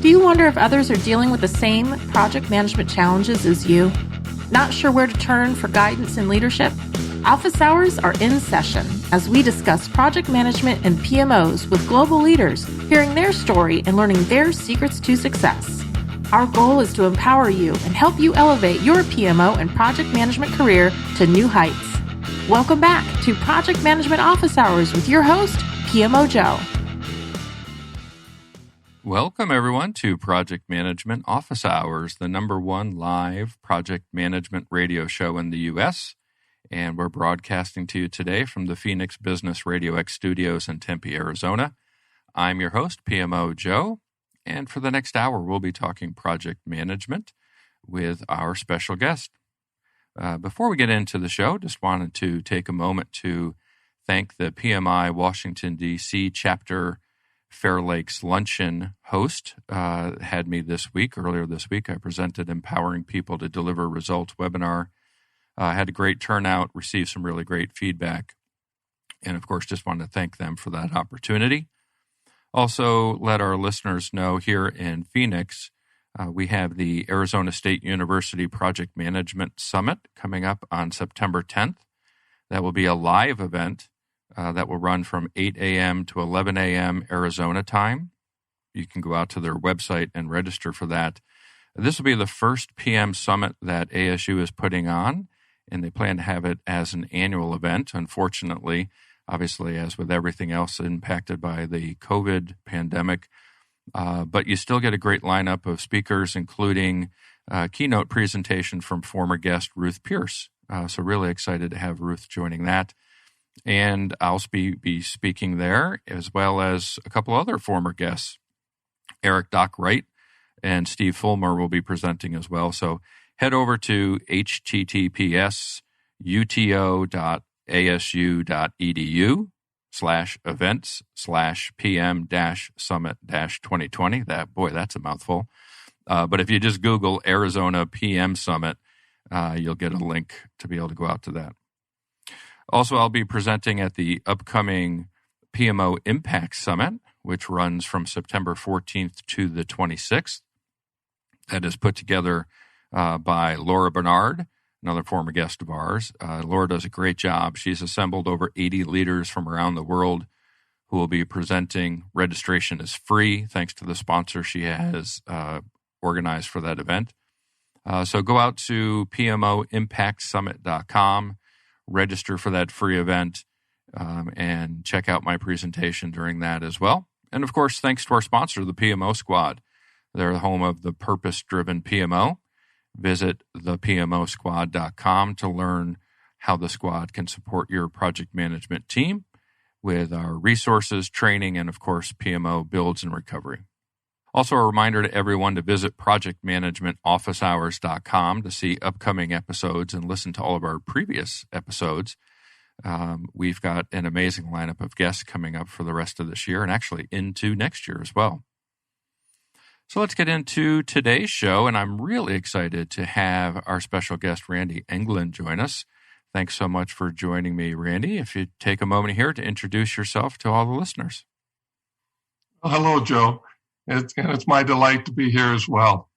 Do you wonder if others are dealing with the same project management challenges as you? Not sure where to turn for guidance and leadership? Office hours are in session as we discuss project management and PMOs with global leaders, hearing their story and learning their secrets to success. Our goal is to empower you and help you elevate your PMO and project management career to new heights. Welcome back to Project Management Office Hours with your host, PMO Joe. Welcome, everyone, to Project Management Office Hours, the #1 live project management radio show in the U.S., and we're broadcasting to you today from the Phoenix Business Radio X studios in Tempe, Arizona. I'm your host, PMO Joe, and for the next hour, we'll be talking project management with our special guest. Before we get into the show, just wanted to take a moment to thank the PMI Washington, D.C. chapter Fair Lakes Luncheon host had me earlier this week. I presented Empowering People to Deliver Results webinar. Had a great turnout, received some really great feedback, and of course, just wanted to thank them for that opportunity. Also, let our listeners know here in Phoenix, we have the Arizona State University Project Management Summit coming up on September 10th. That will be a live event that will run from 8 a.m. to 11 a.m. Arizona time. You can go out to their website and register for that. This will be the first PM summit that ASU is putting on, and they plan to have it as an annual event. Unfortunately, obviously, as with everything else impacted by the COVID pandemic, but you still get a great lineup of speakers, including a keynote presentation from former guest Ruth Pierce. So really excited to have Ruth joining that. And I'll be speaking there, as well as a couple other former guests. Eric Doc Wright and Steve Fulmer will be presenting as well. So head over to https://uto.asu.edu/events/PM-summit-2020. That's a mouthful. But if you just Google Arizona PM Summit, you'll get a link to be able to go out to that. Also, I'll be presenting at the upcoming PMO Impact Summit, which runs from September 14th to the 26th. That is put together by Laura Bernard, another former guest of ours. Laura does a great job. She's assembled over 80 leaders from around the world who will be presenting. Registration is free, thanks to the sponsor she has organized for that event. So go out to PMOImpactSummit.com. Register for that free event and check out my presentation during that as well. And of course, thanks to our sponsor, the PMO Squad. They're the home of the PurposeDriven PMO. Visit thepmosquad.com to learn how the squad can support your project management team with our resources, training, and of course, PMO builds and recovery. Also, a reminder to everyone to visit projectmanagementofficehours.com to see upcoming episodes and listen to all of our previous episodes. We've got an amazing lineup of guests coming up for the rest of this year and actually into next year as well. So let's get into today's show, and I'm really excited to have our special guest, Randy Englund, join us. Thanks so much for joining me, Randy. If you take a moment here to introduce yourself to all the listeners. Well, hello, Joe. It's my delight to be here as well.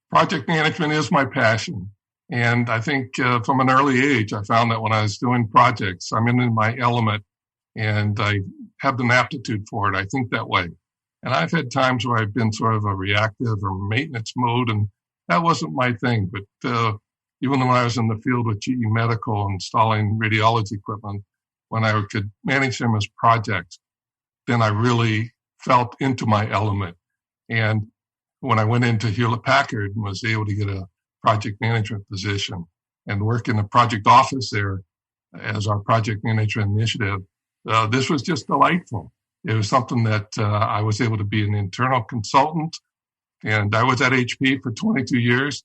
Project management is my passion. And I think from an early age, I found that when I was doing projects, I'm in my element and I have an aptitude for it. I think that way. And I've had times where I've been sort of a reactive or maintenance mode, and that wasn't my thing. But even when I was in the field with GE Medical installing radiology equipment, when I could manage them as projects, then I really felt into my element. And when I went into Hewlett-Packard and was able to get a project management position and work in the project office there as our project management initiative, this was just delightful. It was something that I was able to be an internal consultant, and I was at HP for 22 years.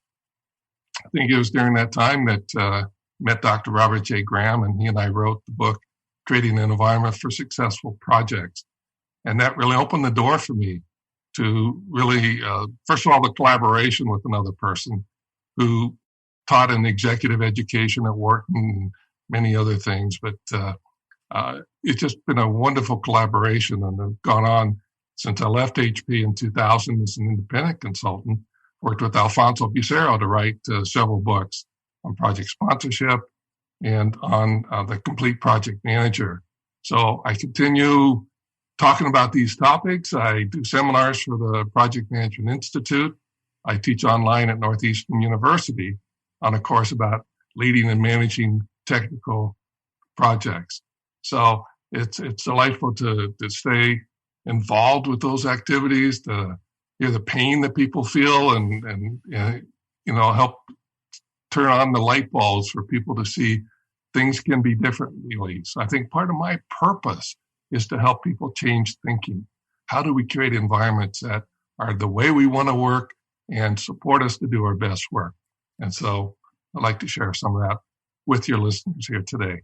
I think it was during that time that met Dr. Robert J. Graham, and he and I wrote the book, Creating an Environment for Successful Projects. And that really opened the door for me to really, first of all, the collaboration with another person who taught in executive education at Wharton and many other things. But it's just been a wonderful collaboration, and I've gone on since I left HP in 2000 as an independent consultant, worked with Alfonso Bucero to write several books on project sponsorship and on the complete project manager. So I continue talking about these topics. I do seminars for the Project Management Institute. I teach online at Northeastern University on a course about leading and managing technical projects. So it's delightful to stay involved with those activities, to hear the pain that people feel and help turn on the light bulbs for people to see things can be differently. So I think part of my purpose is to help people change thinking. How do we create environments that are the way we want to work and support us to do our best work? And so I'd like to share some of that with your listeners here today.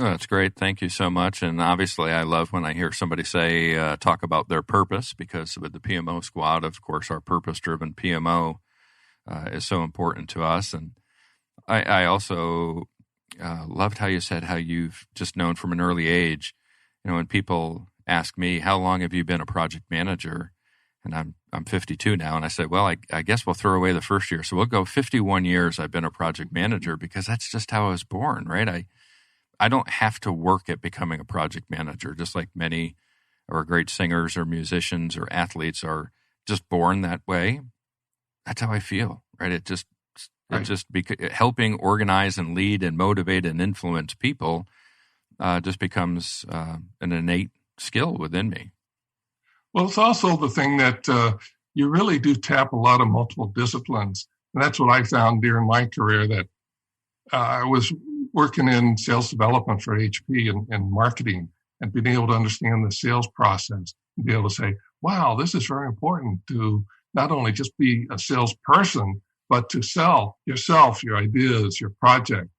Oh, that's great. Thank you so much. And obviously, I love when I hear somebody say, talk about their purpose, because with the PMO squad, of course, our purpose-driven PMO is so important to us. And I also loved how you said how you've just known from an early age. When people ask me, how long have you been a project manager? And I'm 52 now. And I said, well, I guess we'll throw away the first year. So we'll go 51 years I've been a project manager, because that's just how I was born, right? I don't have to work at becoming a project manager, just like many or great singers or musicians or athletes are just born that way. That's how I feel, right? Helping organize and lead and motivate and influence people just becomes an innate skill within me. Well, it's also the thing that you really do tap a lot of multiple disciplines. And that's what I found during my career, that I was working in sales development for HP and marketing, and being able to understand the sales process and be able to say, wow, this is very important to not only just be a salesperson, but to sell yourself, your ideas, your project.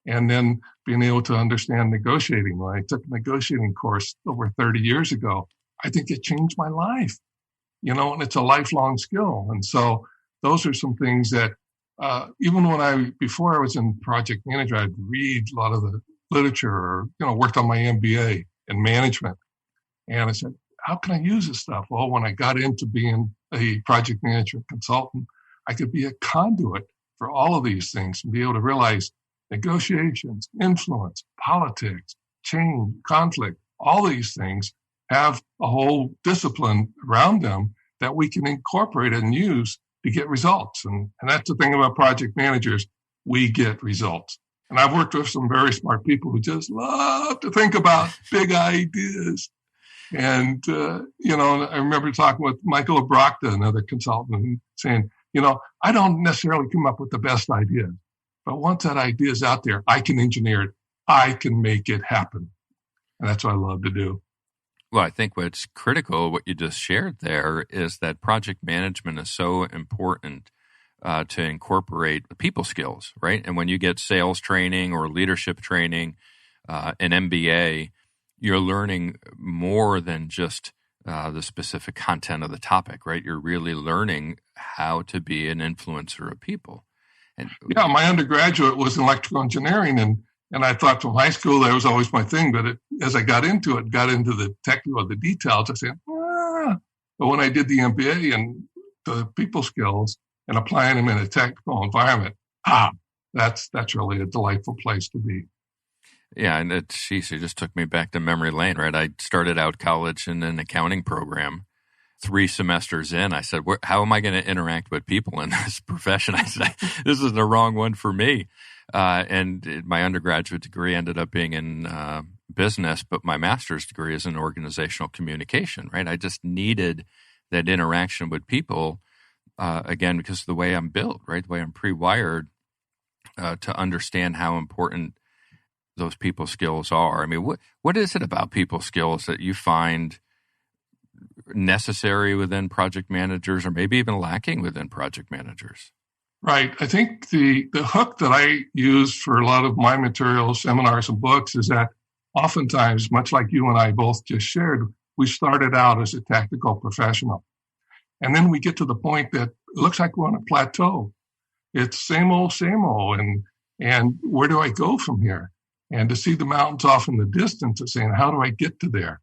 And then being able to understand negotiating. When I took a negotiating course over 30 years ago, I think it changed my life, and it's a lifelong skill. And so those are some things that even before I was in project manager, I'd read a lot of the literature or, worked on my MBA in management. And I said, how can I use this stuff? Well, when I got into being a project management consultant, I could be a conduit for all of these things and be able to realize negotiations, influence, politics, change, conflict, all these things have a whole discipline around them that we can incorporate and use to get results. And that's the thing about project managers. We get results. And I've worked with some very smart people who just love to think about big ideas. And, I remember talking with Michael Abrachta, another consultant, and saying, I don't necessarily come up with the best idea, but once that idea is out there, I can engineer it. I can make it happen. And that's what I love to do. Well, I think what's critical, what you just shared there, is that project management is so important to incorporate the people skills, right? And when you get sales training or leadership training, an MBA, you're learning more than just the specific content of the topic, right? You're really learning how to be an influencer of people. And my undergraduate was in electrical engineering, and I thought from high school that was always my thing. But as I got into the technical, the details, I said, But when I did the MBA and the people skills and applying them in a technical environment, that's really a delightful place to be. Yeah, and it just took me back to memory lane, right? I started out college in an accounting program. 3 semesters in, I said, how am I going to interact with people in this profession? I said, this is the wrong one for me. And my undergraduate degree ended up being in business, but my master's degree is in organizational communication, right? I just needed that interaction with people, again, because of the way I'm built, right? The way I'm pre-wired to understand how important those people skills are. I mean, what is it about people skills that you find necessary within project managers, or maybe even lacking within project managers? Right. I think the hook that I use for a lot of my materials, seminars, and books is that oftentimes, much like you and I both just shared, we started out as a tactical professional. And then we get to the point that it looks like we're on a plateau. It's same old, and where do I go from here? And to see the mountains off in the distance and saying, how do I get to there?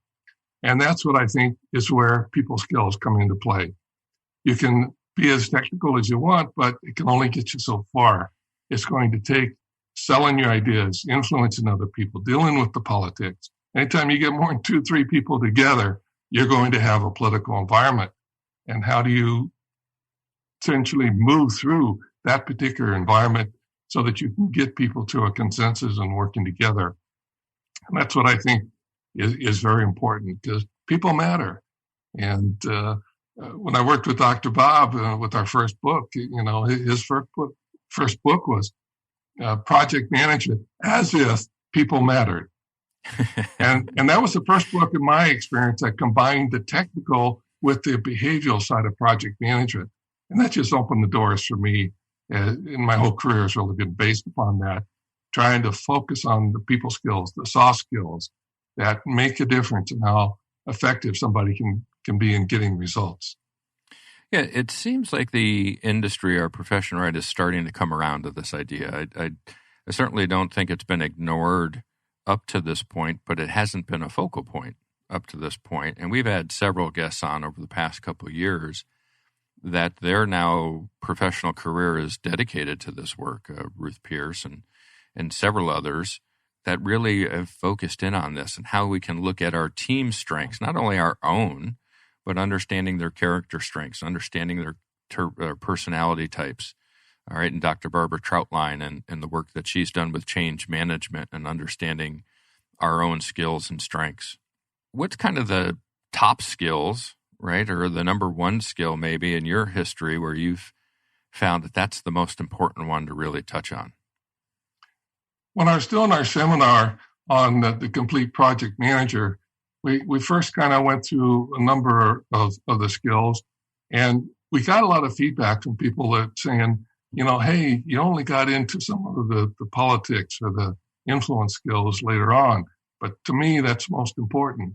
And that's what I think is where people skills come into play. You can be as technical as you want, but it can only get you so far. It's going to take selling your ideas, influencing other people, dealing with the politics. Anytime you get more than 2, 3 people together, you're going to have a political environment. And how do you essentially move through that particular environment so that you can get people to a consensus and working together? And that's what I think is very important, because people matter. And when I worked with Dr. Bob with our first book, his first book was Project Management as if People Mattered. and that was the first book in my experience that combined the technical with the behavioral side of project management. And that just opened the doors for me. And my whole career has really been based upon that, trying to focus on the people skills, the soft skills that make a difference in how effective somebody can be in getting results. Yeah, it seems like the industry, our profession, right, is starting to come around to this idea. I certainly don't think it's been ignored up to this point, but it hasn't been a focal point up to this point. And we've had several guests on over the past couple of years that their now professional career is dedicated to this work, Ruth Pierce and several others that really have focused in on this and how we can look at our team strengths, not only our own, but understanding their character strengths, understanding their personality types. All right, and Dr. Barbara Troutline and the work that she's done with change management and understanding our own skills and strengths. What's kind of the top skills, right, or the number one skill maybe in your history where you've found that that's the most important one to really touch on? When I was doing our seminar on the complete project manager, we first kind of went through a number of the skills, and we got a lot of feedback from people that saying, hey, you only got into some of the politics or the influence skills later on, but to me, that's most important.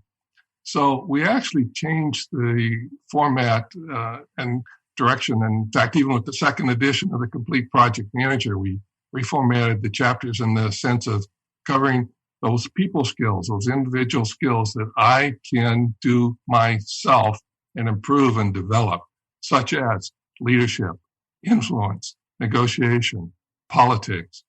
So we actually changed the format and direction. In fact, even with the second edition of the Complete Project Manager, we reformatted the chapters in the sense of covering those people skills, those individual skills that I can do myself and improve and develop, such as leadership, influence, negotiation, politics.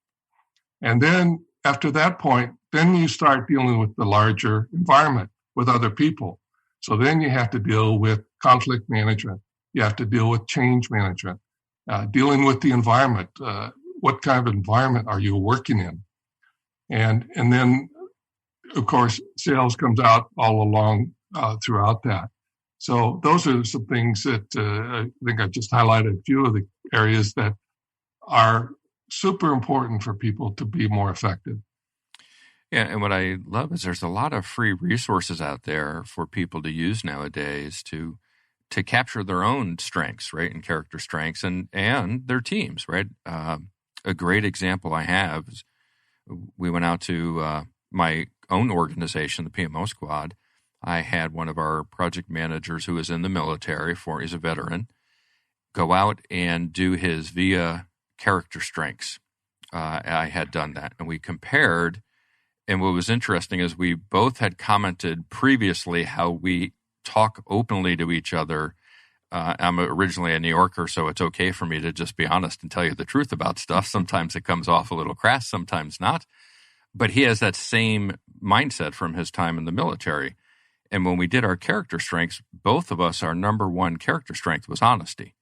And then after that point, then you start dealing with the larger environment with other people. So then you have to deal with conflict management. You have to deal with change management, dealing with the environment. What kind of environment are you working in? And then, of course, sales comes out all along throughout that. So those are some things that I think I just highlighted a few of the areas that are super important for people to be more effective. Yeah, and what I love is there's a lot of free resources out there for people to use nowadays to capture their own strengths, right, and character strengths and their teams, right? A great example I have is we went out to my own organization, the PMO Squad. I had one of our project managers who was in the military, he's a veteran, go out and do his via character strengths. I had done that, and we compared. And what was interesting is we both had commented previously how we talk openly to each other. I'm originally a New Yorker, so it's okay for me to just be honest and tell you the truth about stuff. Sometimes it comes off a little crass, sometimes not. But he has that same mindset from his time in the military. And when we did our character strengths, both of us, our number one character strength was honesty.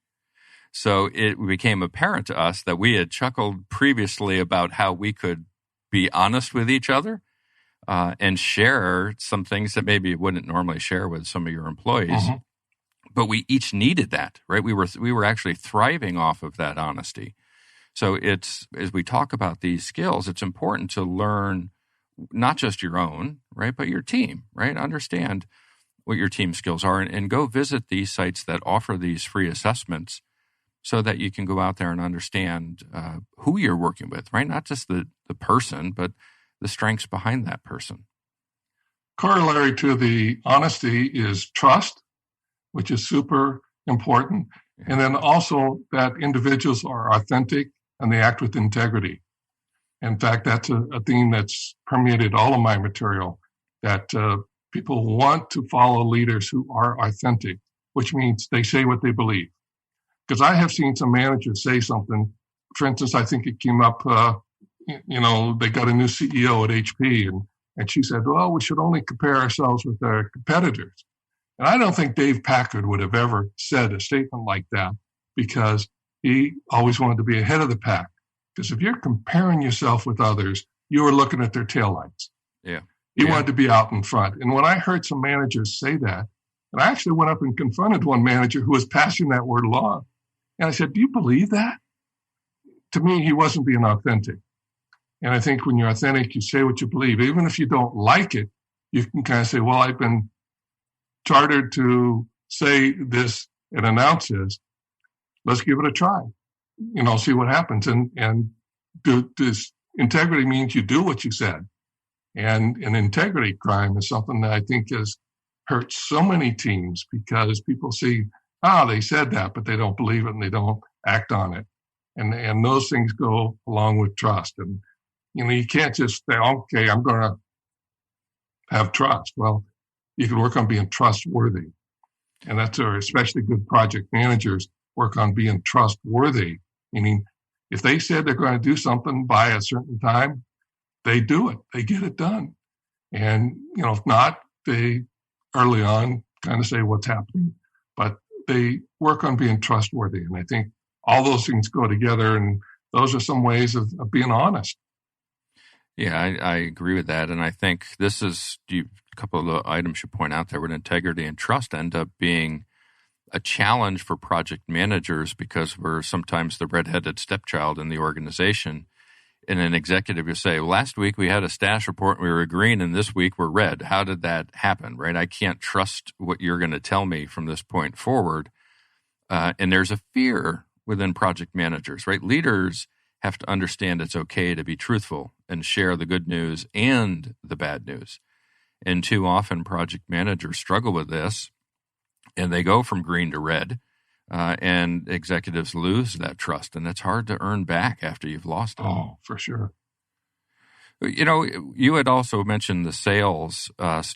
So it became apparent to us that we had chuckled previously about how we could be honest with each other and share some things that maybe you wouldn't normally share with some of your employees. Mm-hmm. But we each needed that, right? We were actually thriving off of that honesty. So it's, as we talk about these skills, it's important to learn not just your own, right, but your team, right? Understand what your team skills are and go visit these sites that offer these free assessments so that you can go out there and understand who you're working with, right? Not just the person, but the strengths behind that person. Corollary to the honesty is trust, which is super important. Yeah. And then also that individuals are authentic and they act with integrity. In fact, that's a theme that's permeated all of my material, that People want to follow leaders who are authentic, which means they say what they believe. Because I have seen some managers say something. For instance, I think it came up, they got a new CEO at HP, and she said, well, we should only compare ourselves with our competitors. And I don't think Dave Packard would have ever said a statement like that, because he always wanted to be ahead of the pack. Because if you're comparing yourself with others, you are looking at their taillights. Yeah. He wanted to be out in front. And when I heard some managers say that, and I actually went up and confronted one manager who was passing that word along. And I said, do you believe that? To me, he wasn't being authentic. And I think when you're authentic, you say what you believe. Even if you don't like it, you can kind of say, well, I've been chartered to say this and announce this. Let's give it a try. See what happens. And this integrity means you do what you said. And an integrity crime is something that I think has hurt so many teams, because people see, they said that, but they don't believe it and they don't act on it. And those things go along with trust. And, you can't just say, okay, I'm going to have trust. Well, you can work on being trustworthy. And that's where especially good project managers work on being trustworthy. Meaning, if they said they're going to do something by a certain time, they do it. They get it done. And, if not, they early on kind of say what's happening. But they work on being trustworthy. And I think all those things go together. And those are some ways of being honest. Yeah, I agree with that. And I think this is a couple of the items you point out there with integrity and trust end up being a challenge for project managers, because we're sometimes the redheaded stepchild in the organization. And an executive will say, well, last week we had a status report and we were green, and this week we're red. How did that happen, right? I can't trust what you're going to tell me from this point forward. And there's a fear within project managers, right? Leaders have to understand it's okay to be truthful and share the good news and the bad news. And too often project managers struggle with this, and they go from green to red, and executives lose that trust, and it's hard to earn back after you've lost it. Oh, for sure. You had also mentioned the sales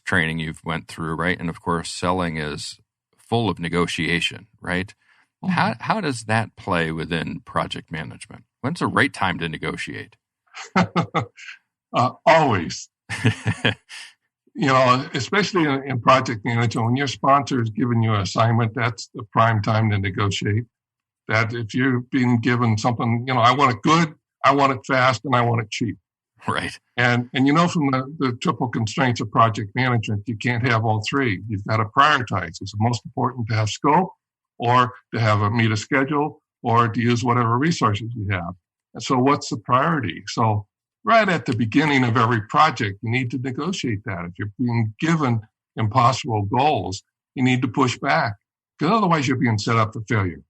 training you've went through, right? And of course, selling is full of negotiation, right? Mm-hmm. How does that play within project management? When's the right time to negotiate? Always. Especially in project management, when your sponsor is giving you an assignment, that's the prime time to negotiate. That if you're being given something, I want it good, I want it fast, and I want it cheap. Right. And from the triple constraints of project management, you can't have all three. You've got to prioritize. It's most important to have scope, or to meet a schedule, or to use whatever resources you have. And so what's the priority? So right at the beginning of every project, you need to negotiate that. If you're being given impossible goals, you need to push back, because otherwise you're being set up for failure.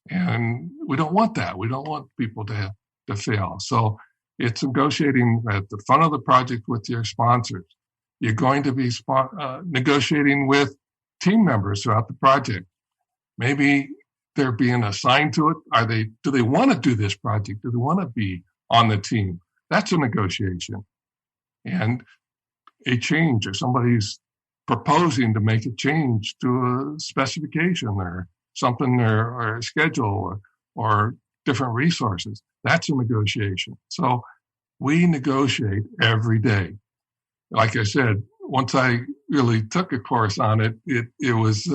And we don't want that. We don't want people to fail. So it's negotiating at the front of the project with your sponsors. You're going to be negotiating with team members throughout the project. Maybe they're being assigned to it. Do they want to do this project? Do they want to be on the team? That's a negotiation. And a change, or somebody's proposing to make a change to a specification or something, or a schedule, or different resources. That's a negotiation. So we negotiate every day. Like I said, once I really took a course on it, it was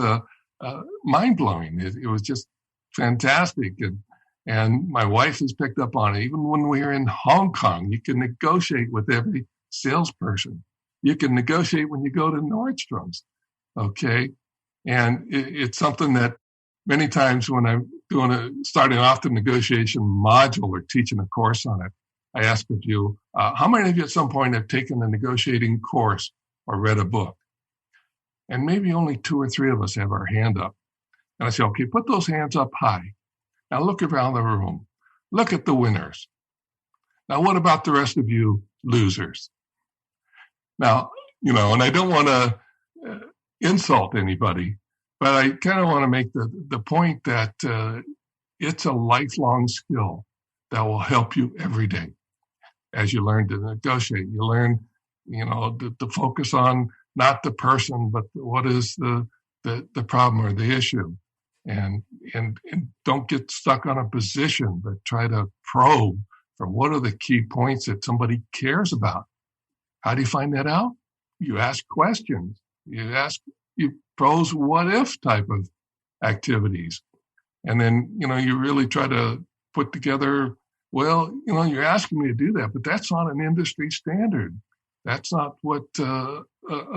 mind-blowing. It was just fantastic. And my wife has picked up on it. Even when we were in Hong Kong, you can negotiate with every salesperson. You can negotiate when you go to Nordstrom's, okay? And it's something that many times when I'm starting off the negotiation module or teaching a course on it, I ask of you, how many of you at some point have taken a negotiating course or read a book? And maybe only 2 or 3 of us have our hand up. And I say, okay, put those hands up high. Now look around the room. Look at the winners. Now, what about the rest of you losers? Now, and I don't want to insult anybody, but I kind of want to make the point that it's a lifelong skill that will help you every day as you learn to negotiate. You learn, to focus on not the person, but what is the problem or the issue. And don't get stuck on a position, but try to probe for what are the key points that somebody cares about. How do you find that out? You ask questions. You pose what if type of activities. And then, you really try to put together, well, you're asking me to do that, but that's not an industry standard. That's not what a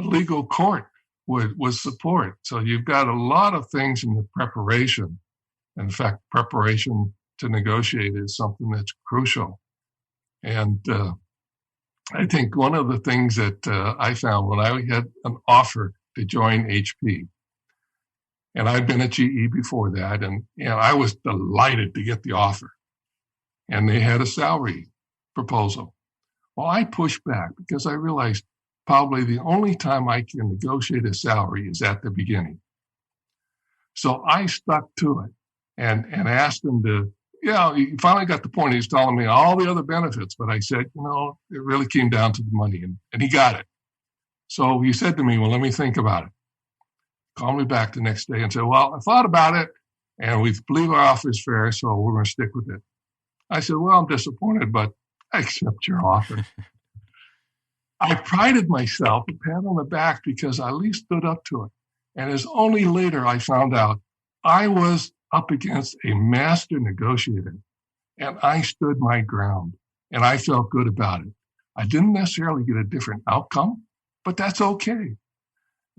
legal court would support. So you've got a lot of things in your preparation. In fact, preparation to negotiate is something that's crucial. And I think one of the things that I found when I had an offer to join HP, and I'd been at GE before that, and I was delighted to get the offer. And they had a salary proposal. Well, I pushed back because I realized probably the only time I can negotiate a salary is at the beginning. So I stuck to it and asked him to, he finally got the point. He's telling me all the other benefits, but I said, it really came down to the money, and he got it. So he said to me, well, let me think about it. Called me back the next day and said, well, I thought about it, and we believe our offer is fair, so we're going to stick with it. I said, well, I'm disappointed, but I accept your offer. I prided myself, a pat on the back, because I at least stood up to it. And it's only later I found out I was up against a master negotiator, and I stood my ground, and I felt good about it. I didn't necessarily get a different outcome, but that's okay.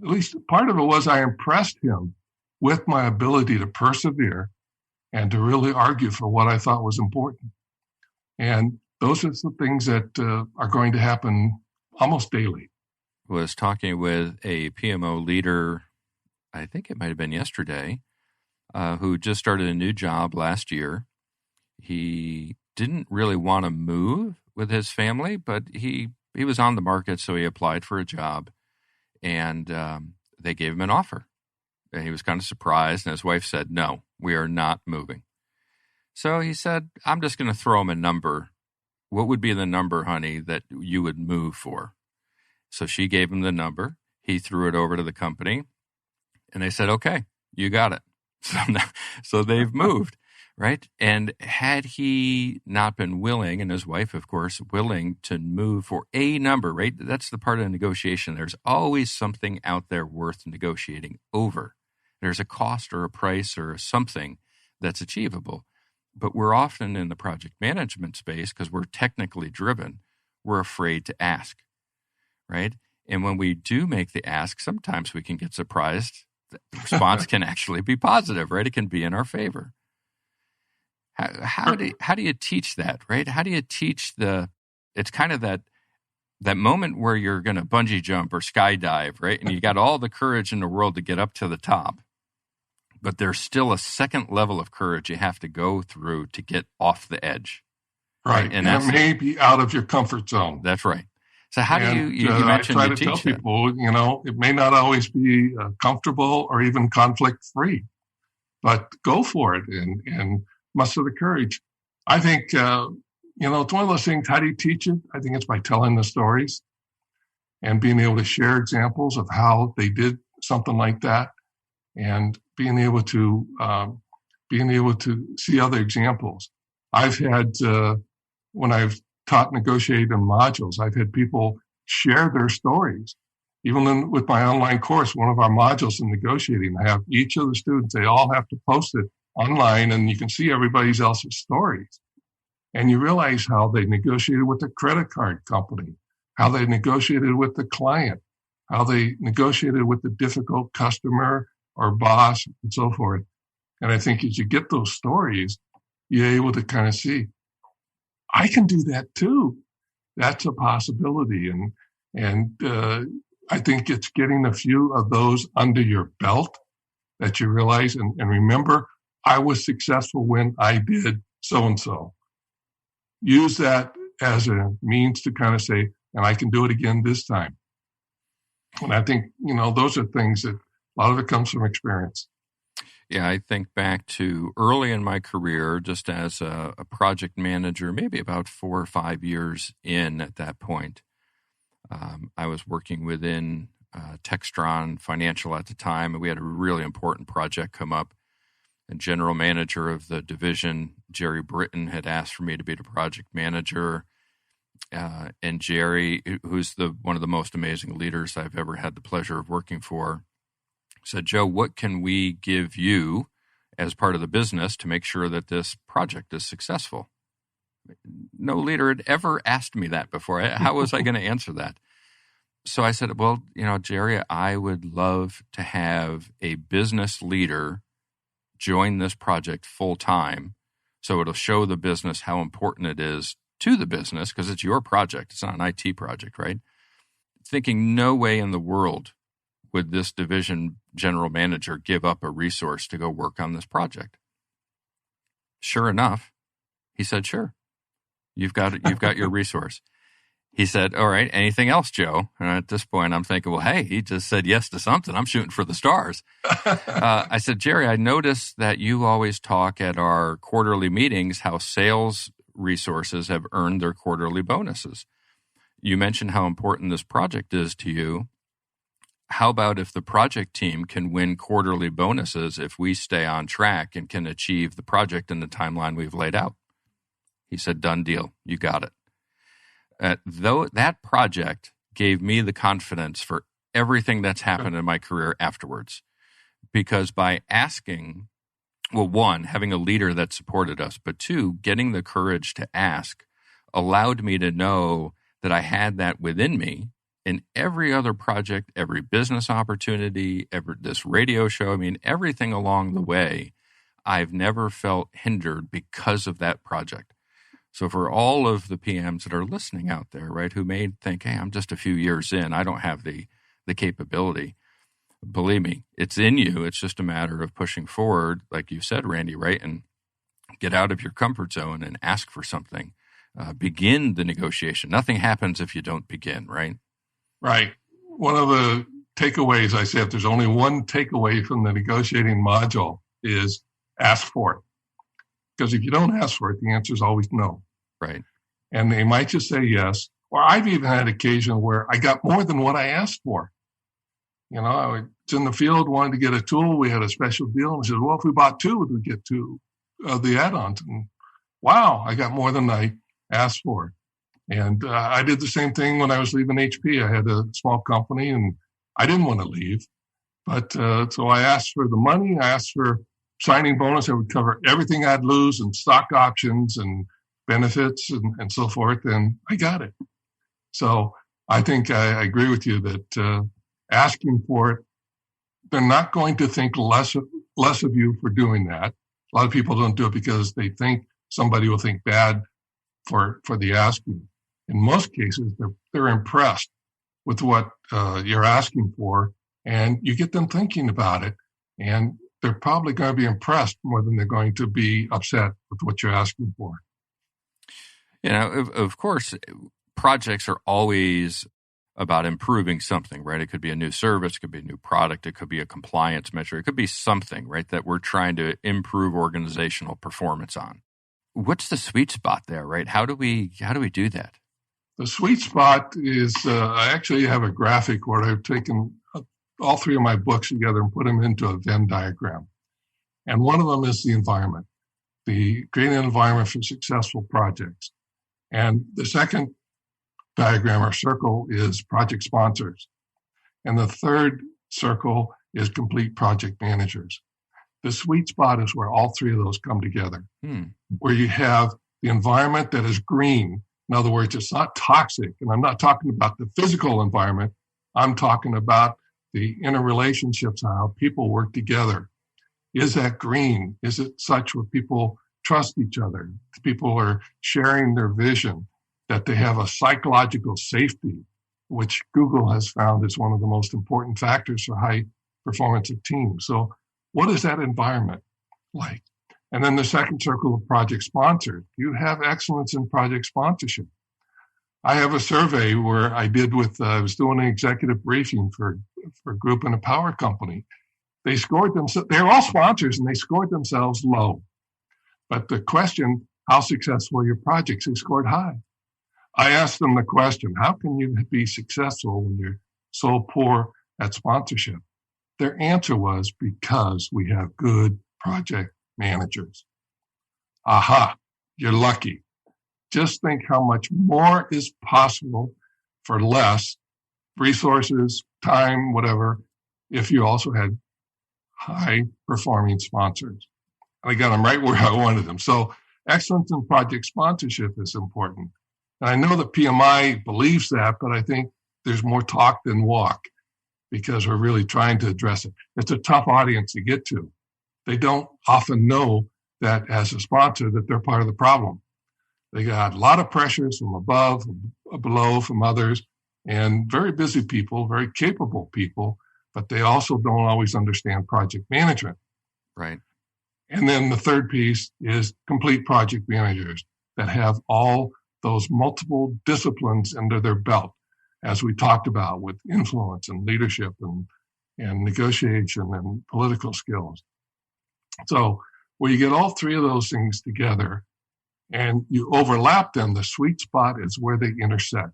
At least part of it was I impressed him with my ability to persevere and to really argue for what I thought was important. And those are the things that are going to happen almost daily. Was talking with a PMO leader, I think it might have been yesterday, who just started a new job last year. He didn't really want to move with his family, but he was on the market, so he applied for a job, and they gave him an offer. And he was kind of surprised, and his wife said, no, we are not moving. So he said, I'm just going to throw him a number. What would be the number, honey, that you would move for? So she gave him the number. He threw it over to the company, and they said, okay, you got it. So they've moved, right? And had he not been willing, and his wife, of course, willing to move for a number, right? That's the part of the negotiation. There's always something out there worth negotiating over. There's a cost or a price or something that's achievable. But we're often in the project management space, because we're technically driven, we're afraid to ask, right? And when we do make the ask, sometimes we can get surprised. The response can actually be positive, right? It can be in our favor. How do you teach that, right? How do you teach it's kind of that moment where you're going to bungee jump or skydive, right? And you got all the courage in the world to get up to the top. But there's still a second level of courage you have to go through to get off the edge. Right. And it may be out of your comfort zone. That's right. So how do you mentioned I try you to teach tell people, it may not always be comfortable or even conflict-free, but go for it and muster the courage. I think, it's one of those things, how do you teach it? I think it's by telling the stories and being able to share examples of how they did something like that, and being able to see other examples. I've had, when I've taught negotiating modules, I've had people share their stories. Even with my online course, one of our modules in negotiating, I have each of the students, they all have to post it online, and you can see everybody else's stories. And you realize how they negotiated with the credit card company, how they negotiated with the client, how they negotiated with the difficult customer or boss, and so forth. And I think as you get those stories, you're able to kind of see, I can do that too. That's a possibility. And I think it's getting a few of those under your belt that you realize. And remember, I was successful when I did so-and-so. Use that as a means to kind of say, and I can do it again this time. And I think, those are things that a lot of it comes from experience. Yeah, I think back to early in my career, just as a project manager, maybe about 4 or 5 years in at that point. I was working within Textron Financial at the time, and we had a really important project come up. And general manager of the division, Jerry Britton, had asked for me to be the project manager. And Jerry, who's one of the most amazing leaders I've ever had the pleasure of working for, said, Joe, what can we give you as part of the business to make sure that this project is successful? No leader had ever asked me that before. How was I going to answer that? So I said, well, Jerry, I would love to have a business leader join this project full time, so it'll show the business how important it is to the business, because it's your project. It's not an IT project, right? Thinking no way in the world would this division general manager give up a resource to go work on this project. Sure enough, he said, sure, you've got your resource. He said, all right, anything else, Joe? And at this point, I'm thinking, well, hey, he just said yes to something. I'm shooting for the stars. I said, Jerry, I noticed that you always talk at our quarterly meetings how sales resources have earned their quarterly bonuses. You mentioned how important this project is to you. How about if the project team can win quarterly bonuses if we stay on track and can achieve the project in the timeline we've laid out? He said, done deal. You got it. Though that project gave me the confidence for everything that's happened in my career afterwards, because by asking, well, one, having a leader that supported us, but two, getting the courage to ask allowed me to know that I had that within me in every other project, every business opportunity, this radio show. I mean, everything along the way, I've never felt hindered because of that project. So for all of the PMs that are listening out there, right, who may think, hey, I'm just a few years in, I don't have the capability. Believe me, it's in you. It's just a matter of pushing forward, like you said, Randy, right, and get out of your comfort zone and ask for something. Begin the negotiation. Nothing happens if you don't begin, right? Right. One of the takeaways, I say, if there's only one takeaway from the negotiating module, is ask for it. Because if you don't ask for it, the answer is always no. Right. And they might just say yes. Or I've even had occasion where I got more than what I asked for. I was in the field, wanted to get a tool. We had a special deal. And I said, well, if we bought two, we'd get two of the add-ons. And wow, I got more than I asked for. And I did the same thing when I was leaving HP. I had a small company and I didn't want to leave. But so I asked for the money. I asked for signing bonus that would cover everything I'd lose and stock options and benefits and so forth. And I got it. So I think I agree with you that asking for it, they're not going to think less of you for doing that. A lot of people don't do it because they think somebody will think bad for the asking. In most cases, they're impressed with what you're asking for, and you get them thinking about it, and they're probably going to be impressed more than they're going to be upset with what you're asking for. Of course, projects are always about improving something, right? It could be a new service, it could be a new product, it could be a compliance measure, it could be something, right, that we're trying to improve organizational performance on. What's the sweet spot there, right? How do we do that? The sweet spot is, I actually have a graphic where I've taken all three of my books together and put them into a Venn diagram. And one of them is the environment, creating an environment for successful projects. And the second diagram or circle is project sponsors. And the third circle is complete project managers. The sweet spot is where all three of those come together, where you have the environment that is green. In other words, it's not toxic. And I'm not talking about the physical environment. I'm talking about the interrelationships, how people work together. Is that green? Is it such where people trust each other? People are sharing their vision, that they have a psychological safety, which Google has found is one of the most important factors for high performance of teams. So what is that environment like? And then the second circle of project sponsors. You have excellence in project sponsorship. I have a survey where I did I was doing an executive briefing for a group in a power company. They scored themselves, they're all sponsors and they scored themselves low. But the question, how successful are your projects? They scored high. I asked them the question, how can you be successful when you're so poor at sponsorship? Their answer was because we have good project managers. Aha, you're lucky. Just think how much more is possible for less resources, time, whatever, if you also had high-performing sponsors. And I got them right where I wanted them. So excellence in project sponsorship is important. And I know that PMI believes that, but I think there's more talk than walk because we're really trying to address it. It's a tough audience to get to. They don't often know that as a sponsor that they're part of the problem. They got a lot of pressures from above, below, from others, and very busy people, very capable people, but they also don't always understand project management. Right. And then the third piece is complete project managers that have all those multiple disciplines under their belt, as we talked about with influence and leadership and negotiation and political skills. So when you get all three of those things together and you overlap them, the sweet spot is where they intersect.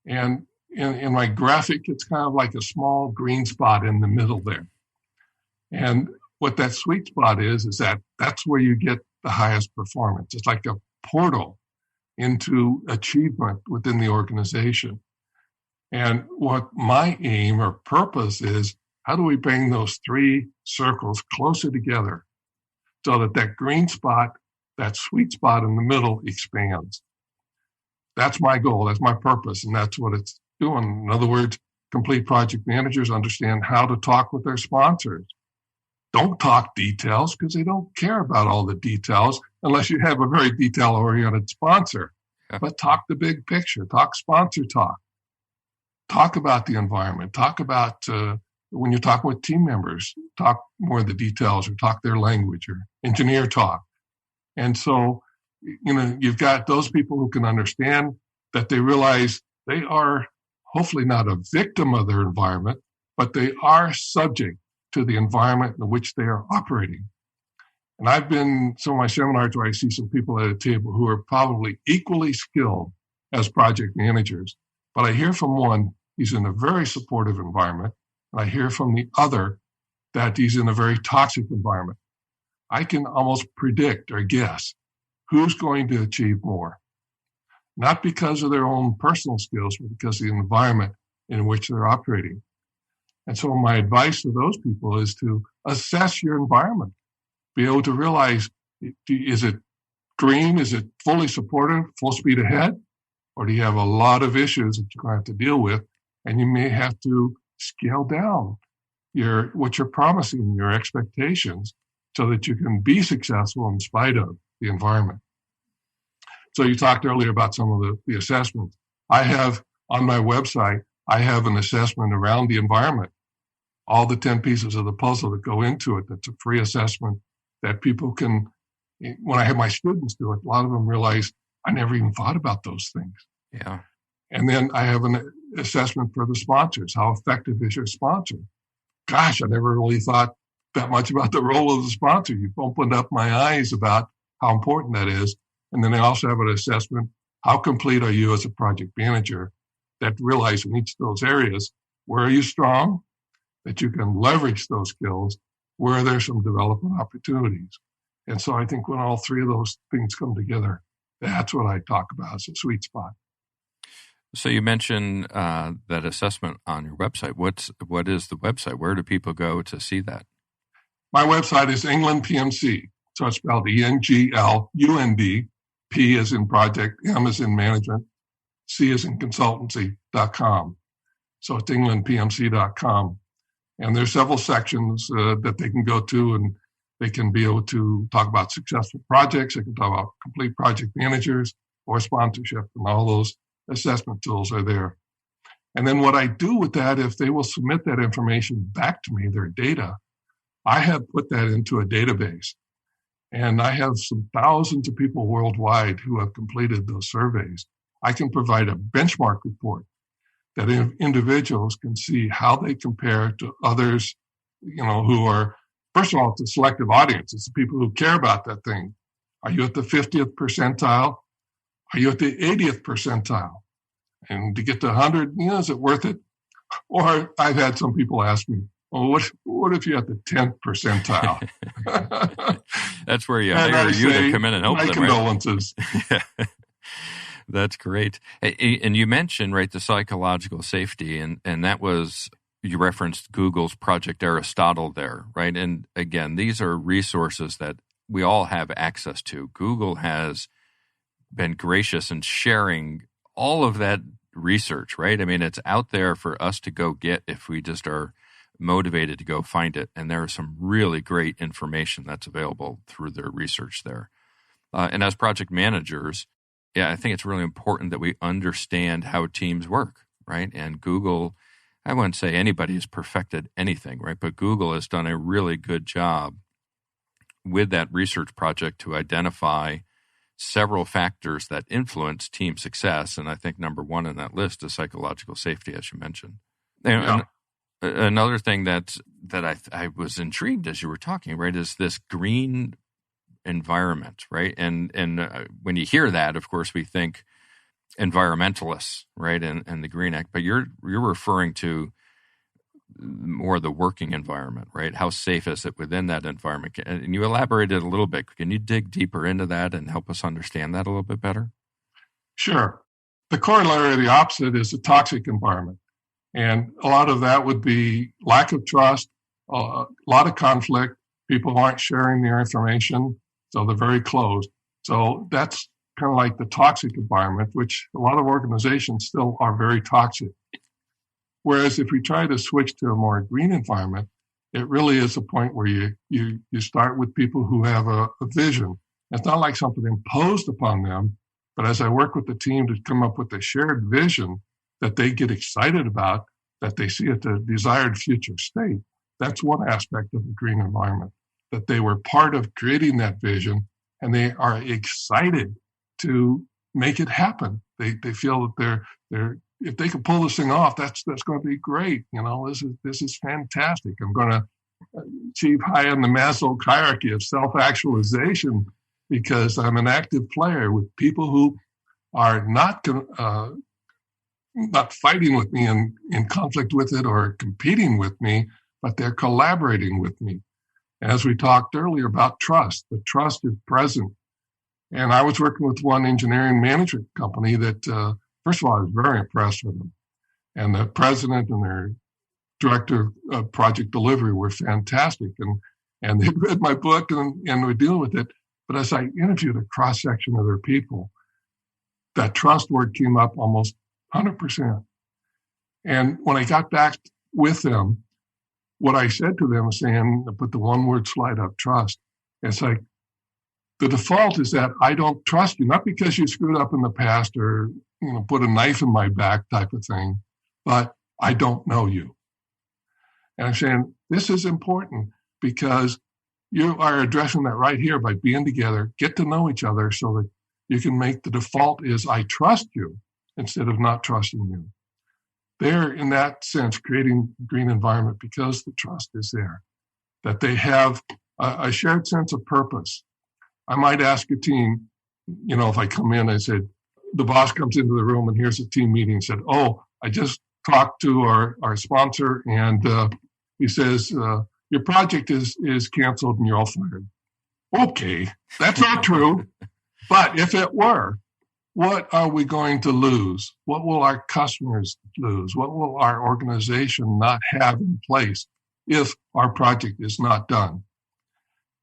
And in my graphic, it's kind of like a small green spot in the middle there. And what that sweet spot is that that's where you get the highest performance. It's like a portal into achievement within the organization. And what my aim or purpose is, how do we bring those three circles closer together so that that green spot, that sweet spot in the middle expands? That's my goal. That's my purpose. And that's what it's doing. In other words, complete project managers understand how to talk with their sponsors. Don't talk details because they don't care about all the details unless you have a very detail-oriented sponsor. Yeah. But talk the big picture. Talk sponsor talk. Talk about the environment. Talk about when you're talking with team members, talk more of the details or talk their language or engineer talk. And so, you've got those people who can understand that they realize they are hopefully not a victim of their environment, but they are subject to the environment in which they are operating. And I've been some of my seminars where I see some people at a table who are probably equally skilled as project managers. But I hear from one, he's in a very supportive environment. And I hear from the other that he's in a very toxic environment. I can almost predict or guess who's going to achieve more. Not because of their own personal skills, but because of the environment in which they're operating. And so my advice to those people is to assess your environment. Be able to realize, is it green? Is it fully supportive, full speed ahead? Or do you have a lot of issues that you're going to have to deal with? And you may have to scale down what you're promising, your expectations, so that you can be successful in spite of the environment. So you talked earlier about some of the assessments. I have on my website, I have an assessment around the environment, all the 10 pieces of the puzzle that go into it. That's a free assessment that people can, when I have my students do it, a lot of them realize I never even thought about those things. Yeah. And then I have an assessment for the sponsors. How effective is your sponsor? Gosh, I never really thought that much about the role of the sponsor. You've opened up my eyes about how important that is. And then I also have an assessment. How complete are you as a project manager that realize in each of those areas, where are you strong, that you can leverage those skills, where are there some development opportunities? And so I think when all three of those things come together, that's what I talk about as a sweet spot. So you mentioned that assessment on your website. What is the website? Where do people go to see that? My website is Englund PMC. So it's spelled ENGLUND. P as in project, M as in management, C as in consultancy.com. So it's EnglundPMC.com. And there's several sections that they can go to, and they can be able to talk about successful projects. They can talk about complete project managers or sponsorship, and all those assessment tools are there. And then what I do with that, if they will submit that information back to me, their data, I have put that into a database. And I have some thousands of people worldwide who have completed those surveys. I can provide a benchmark report that individuals can see how they compare to others, who are, first of all, it's a selective audience. It's the people who care about that thing. Are you at the 50th percentile? Are you at the 80th percentile? And to get to 100, is it worth it? Or I've had some people ask me, well, what if you're at the 10th percentile? That's where you hire you to come in and help them, right? My condolences. Yeah. That's great. And you mentioned, right, the psychological safety, and that was, you referenced Google's Project Aristotle there, right? And again, these are resources that we all have access to. Google has been gracious in sharing all of that research, right? I mean, it's out there for us to go get if we just are motivated to go find it. And there is some really great information that's available through their research there. And as project managers, I think it's really important that we understand how teams work, right? And Google, I wouldn't say anybody has perfected anything, right? But Google has done a really good job with that research project to identify several factors that influence team success. And I think number one in that list is psychological safety, as you mentioned. And another thing that I was intrigued as you were talking, right, is this green environment, right? And when you hear that, of course, we think environmentalists, right, and the Green Act, but you're referring to more the working environment, right? How safe is it within that environment? And you elaborated a little bit. Can you dig deeper into that and help us understand that a little bit better? Sure. The corollary of the opposite is a toxic environment. And a lot of that would be lack of trust, a lot of conflict. People aren't sharing their information, so they're very closed. So that's kind of like the toxic environment, which a lot of organizations still are very toxic. Whereas if we try to switch to a more green environment, it really is a point where you start with people who have a vision. It's not like something imposed upon them, but as I work with the team to come up with a shared vision that they get excited about, that they see at the desired future state, that's one aspect of the green environment, that they were part of creating that vision and they are excited to make it happen. They feel that they're if they can pull this thing off, that's going to be great. You know, this is fantastic. I'm going to achieve high on the Maslow hierarchy of self-actualization because I'm an active player with people who are not fighting with me in conflict with it or competing with me, but they're collaborating with me. As we talked earlier about trust, the trust is present. And I was working with one engineering management company that, first of all, I was very impressed with them. And the president and their director of project delivery were fantastic. And they'd read my book and were dealing with it. But as I interviewed a cross-section of their people, that trust word came up almost 100%. And when I got back with them, what I said to them was saying, put the one-word slide up, trust. It's like, the default is that I don't trust you, not because you screwed up in the past or put a knife in my back type of thing, but I don't know you. And I'm saying this is important because you are addressing that right here by being together, get to know each other so that you can make the default is I trust you instead of not trusting you. They're, in that sense, creating a green environment because the trust is there, that they have a shared sense of purpose. I might ask a team, if I come in, I said, the boss comes into the room and here's a team meeting, said, oh, I just talked to our sponsor and he says, your project is canceled and you're all fired. Okay, that's not true. But if it were, what are we going to lose? What will our customers lose? What will our organization not have in place if our project is not done?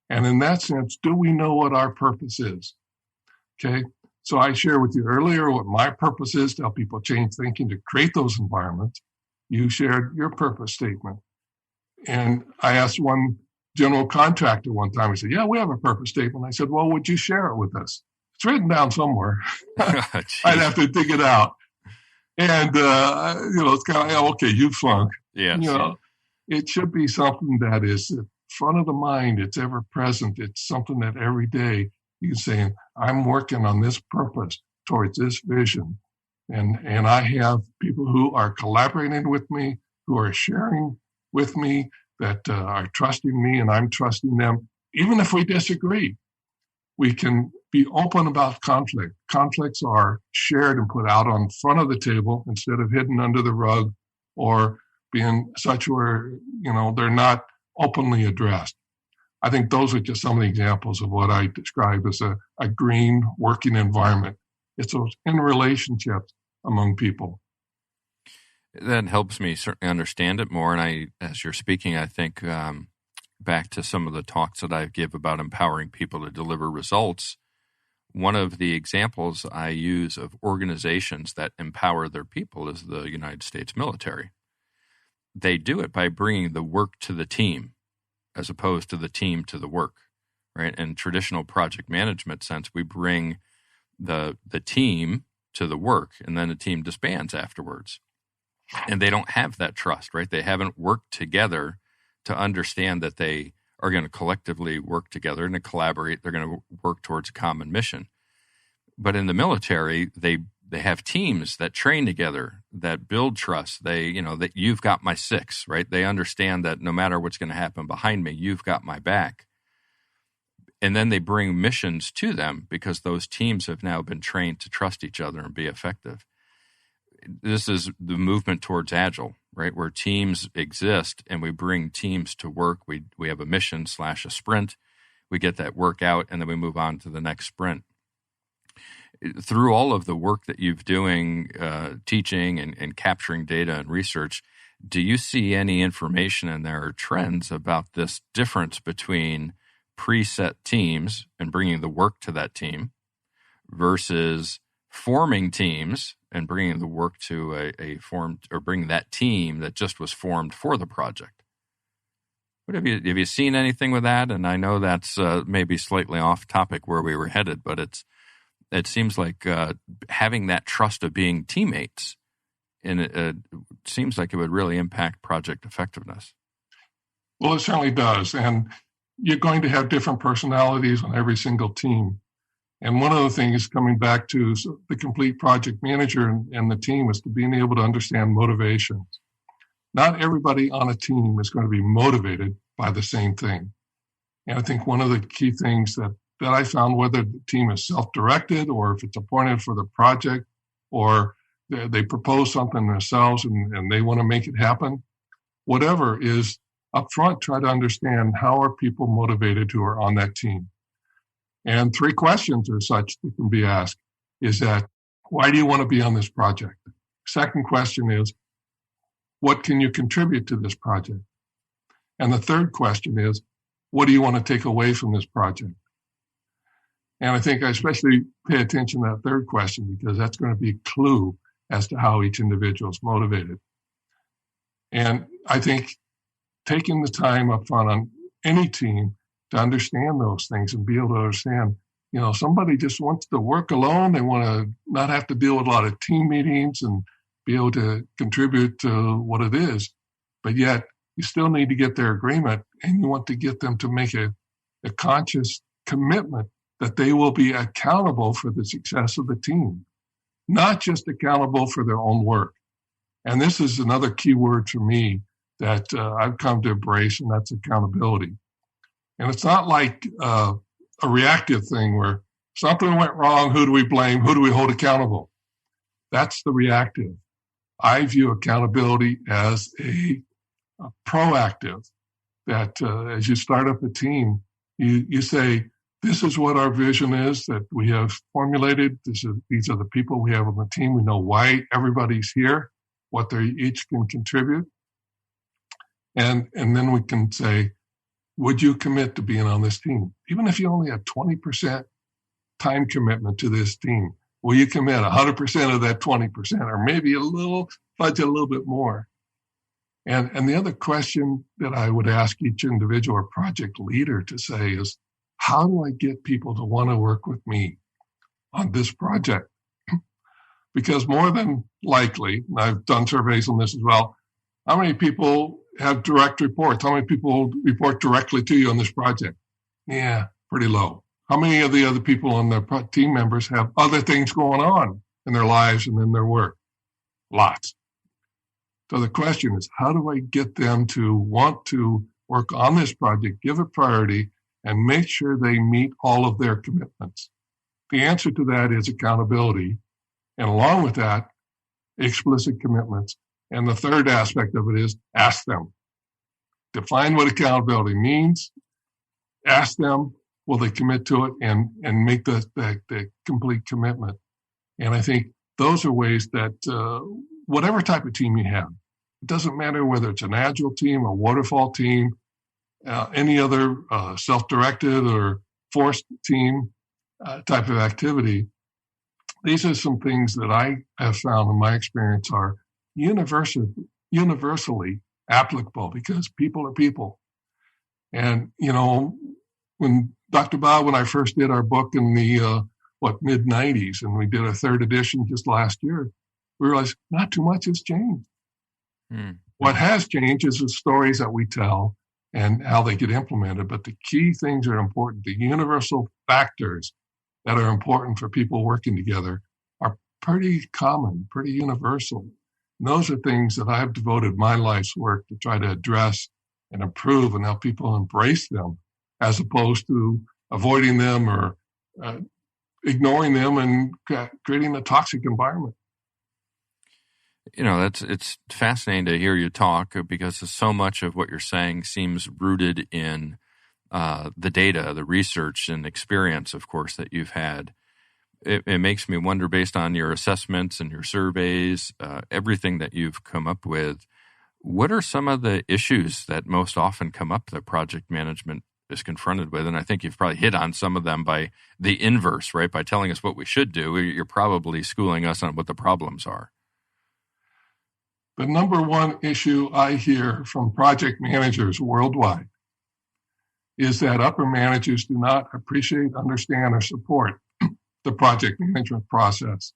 And in that sense, do we know what our purpose is? Okay, so I shared with you earlier what my purpose is to help people change thinking to create those environments. You shared your purpose statement. And I asked one general contractor one time, he said, yeah, we have a purpose statement. I said, well, would you share it with us? It's written down somewhere. I'd have to dig it out. And, it's kind of, okay, you flunk. Yes. It should be something that is in front of the mind. It's ever present. It's something that every day you can say, I'm working on this purpose towards this vision. And I have people who are collaborating with me, who are sharing with me, that are trusting me and I'm trusting them. Even if we disagree, we can be open about conflict. Conflicts are shared and put out on front of the table instead of hidden under the rug or being such where, they're not openly addressed. I think those are just some of the examples of what I describe as a green working environment. It's those interrelationships among people. That helps me certainly understand it more. And as you're speaking, I think back to some of the talks that I give about empowering people to deliver results. One of the examples I use of organizations that empower their people is the United States military. They do it by bringing the work to the team as opposed to the team to the work, right? In traditional project management sense, we bring the team to the work, and then the team disbands afterwards. And they don't have that trust, right? They haven't worked together to understand that they are going to collectively work together and to collaborate. They're going to work towards a common mission. But in the military, they have teams that train together, that build trust. That you've got my six, right? They understand that no matter what's going to happen behind me, you've got my back. And then they bring missions to them because those teams have now been trained to trust each other and be effective. This is the movement towards Agile, right? Where teams exist and we bring teams to work. We have a mission / a sprint. We get that work out and then we move on to the next sprint. Through all of the work that you've doing, teaching and capturing data and research, do you see any information in there or trends about this difference between preset teams and bringing the work to that team versus forming teams and bringing the work to a formed, or bringing that team that just was formed for the project? Have you seen anything with that? And I know that's maybe slightly off topic where we were headed, but it seems like having that trust of being teammates, and it seems like it would really impact project effectiveness. Well, it certainly does. And you're going to have different personalities on every single team. And one of the things coming back to the complete project manager and the team is to being able to understand motivations. Not everybody on a team is going to be motivated by the same thing. And I think one of the key things that I found, whether the team is self-directed or if it's appointed for the project or they propose something themselves and they want to make it happen, whatever is up front, try to understand how are people motivated who are on that team. And 3 questions are such that can be asked is that, why do you want to be on this project? Second question is, what can you contribute to this project? And the third question is, what do you want to take away from this project? And I think I especially pay attention to that third question because that's going to be a clue as to how each individual is motivated. And I think taking the time up front on any team to understand those things and be able to understand, somebody just wants to work alone. They want to not have to deal with a lot of team meetings and be able to contribute to what it is. But yet you still need to get their agreement and you want to get them to make a conscious commitment that they will be accountable for the success of the team, not just accountable for their own work. And this is another key word for me that I've come to embrace, and that's accountability. And it's not like a reactive thing where something went wrong, who do we blame, who do we hold accountable? That's the reactive. I view accountability as a proactive, that as you start up a team, you say, this is what our vision is that we have formulated. These are the people we have on the team. We know why everybody's here, what they each can contribute. And then we can say, would you commit to being on this team? Even if you only have 20% time commitment to this team, will you commit 100% of that 20% or maybe budget a little bit more? And the other question that I would ask each individual or project leader to say is, how do I get people to want to work with me on this project? Because more than likely, and I've done surveys on this as well, how many people have direct reports? How many people report directly to you on this project? Yeah, pretty low. How many of the other people on the team members have other things going on in their lives and in their work? Lots. So the question is, how do I get them to want to work on this project, give it priority, and make sure they meet all of their commitments? The answer to that is accountability. And along with that, explicit commitments And the third aspect of it is ask them. Define what accountability means. Ask them, will they commit to it, and make the complete commitment. And I think those are ways that whatever type of team you have, it doesn't matter whether it's an agile team, a waterfall team, any other self-directed or forced team type of activity. These are some things that I have found in my experience are universally applicable, because people are people. And, when Dr. Bob, when I first did our book in the mid-90s, and we did a third edition just last year, we realized not too much has changed. What has changed is the stories that we tell and how they get implemented. But the key things are important. The universal factors that are important for people working together are pretty common, pretty universal. And those are things that I've devoted my life's work to try to address and improve and help people embrace them, as opposed to avoiding them or ignoring them and creating a toxic environment. It's fascinating to hear you talk, because so much of what you're saying seems rooted in the data, the research and experience, of course, that you've had. It makes me wonder, based on your assessments and your surveys, everything that you've come up with, what are some of the issues that most often come up that project management is confronted with? And I think you've probably hit on some of them by the inverse, right? By telling us what we should do, you're probably schooling us on what the problems are. The number one issue I hear from project managers worldwide is that upper managers do not appreciate, understand, or support the project management process.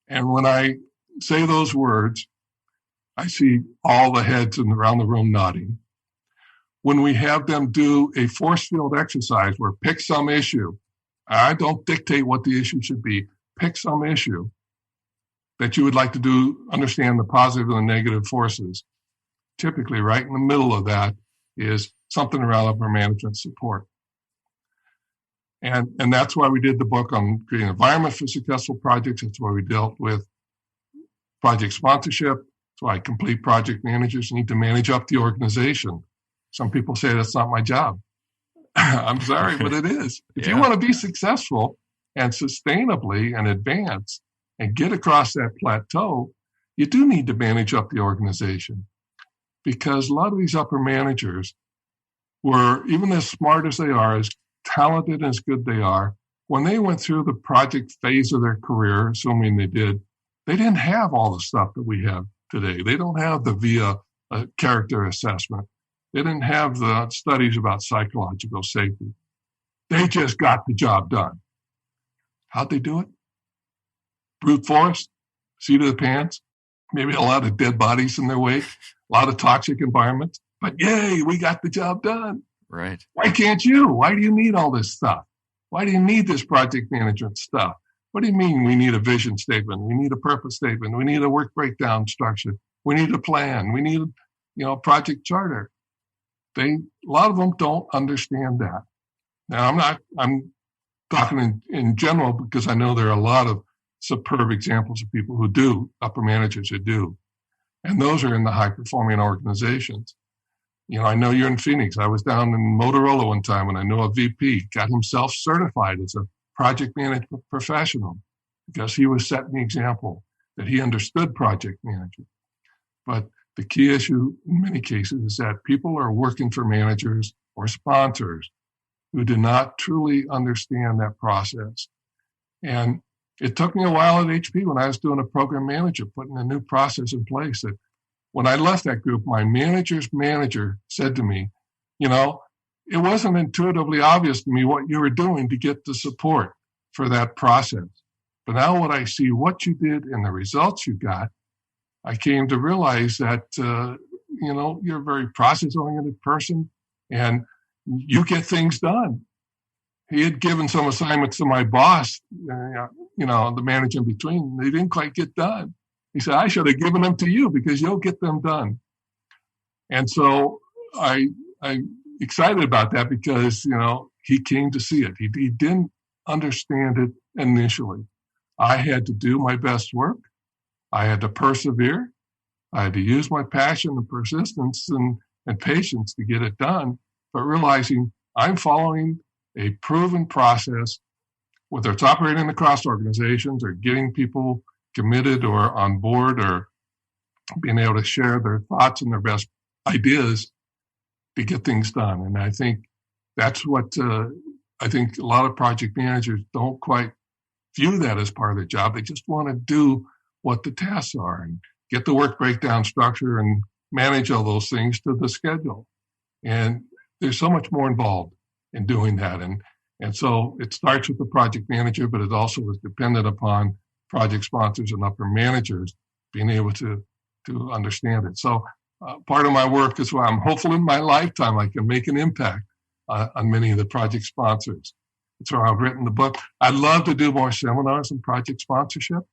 And when I say those words, I see all the heads around the room nodding. When we have them do a force field exercise where pick some issue, I don't dictate what the issue should be, pick some issue that you would like to do, understand the positive and the negative forces. Typically, right in the middle of that is something around upper management support. And that's why we did the book on creating an environment for successful projects. That's why we dealt with project sponsorship. That's why complete project managers need to manage up the organization. Some people say that's not my job. I'm sorry, but it is. If you want to be successful and sustainably and advance and get across that plateau, you do need to manage up the organization. Because a lot of these upper managers were, even as smart as they are, as talented and as good they are, when they went through the project phase of their career, assuming they did, they didn't have all the stuff that we have today. They don't have the VIA character assessment. They didn't have the studies about psychological safety. They just got the job done. How'd they do it? Brute force, seat of the pants, maybe a lot of dead bodies in their wake, a lot of toxic environments, but yay, we got the job done. Right. Why can't you? Why do you need all this stuff? Why do you need this project management stuff? What do you mean we need a vision statement? We need a purpose statement. We need a work breakdown structure. We need a plan. We need, a project charter. A lot of them don't understand that. Now, I'm talking in general, because I know there are a lot of superb examples of people who do, upper managers who do. And those are in the high-performing organizations. I know you're in Phoenix. I was down in Motorola one time, and I know a VP got himself certified as a project management professional because he was setting the example that he understood project management. But the key issue in many cases is that people are working for managers or sponsors who do not truly understand that process. And it took me a while at HP when I was doing a program manager, putting a new process in place, that when I left that group, my manager's manager said to me, it wasn't intuitively obvious to me what you were doing to get the support for that process. But now when I see what you did and the results you got, I came to realize that, you're a very process-oriented person and you get things done. He had given some assignments to my boss, the manager in between. They didn't quite get done. He said, I should have given them to you because you'll get them done. And so I'm excited about that because, he came to see it. He didn't understand it initially. I had to do my best work. I had to persevere. I had to use my passion and persistence and patience to get it done, but realizing I'm following a proven process, whether it's operating across organizations or getting people committed or on board or being able to share their thoughts and their best ideas to get things done. And I think that's what I think a lot of project managers don't quite view that as part of the job. They just want to do what the tasks are and get the work breakdown structure and manage all those things to the schedule. And there's so much more involved in doing that. And so it starts with the project manager, but it also is dependent upon project sponsors and upper managers being able to understand it. So part of my work is where I'm hopeful in my lifetime I can make an impact on many of the project sponsors. That's why I've written the book. I'd love to do more seminars on project sponsorship,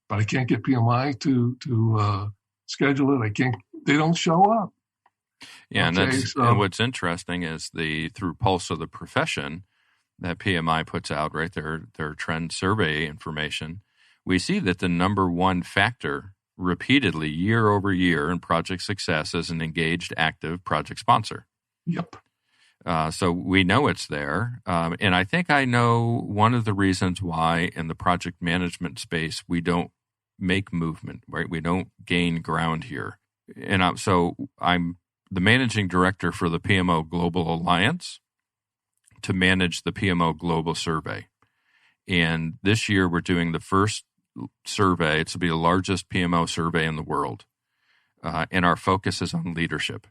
but I can't get PMI to schedule it. They don't show up. Yeah, okay, and what's interesting is through Pulse of the Profession that PMI puts out, right, their trend survey information, we see that the number one factor repeatedly year over year in project success is an engaged, active project sponsor. Yep. So we know it's there. And I think I know one of the reasons why in the project management space we don't make movement, right? We don't gain ground here. And I'm the managing director for the PMO Global Alliance to manage the PMO Global Survey. And this year we're doing the first survey. It's to be the largest PMO survey in the world. And our focus is on leadership.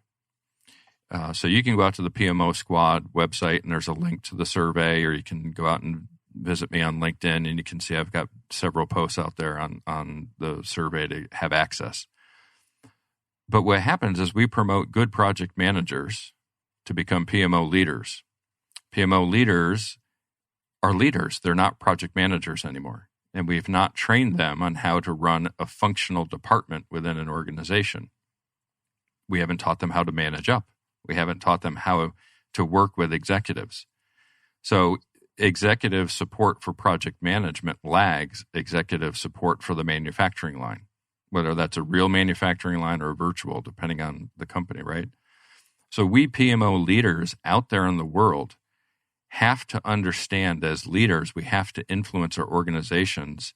So you can go out to the PMO Squad website and there's a link to the survey, or you can go out and visit me on LinkedIn and you can see I've got several posts out there on the survey to have access. But what happens is we promote good project managers to become PMO leaders. PMO leaders are leaders. They're not project managers anymore. And we've not trained them on how to run a functional department within an organization. We haven't taught them how to manage up. We haven't taught them how to work with executives. So executive support for project management lags executive support for the manufacturing line, whether that's a real manufacturing line or a virtual, depending on the company, right? So we PMO leaders out there in the world have to understand, as leaders, we have to influence our organizations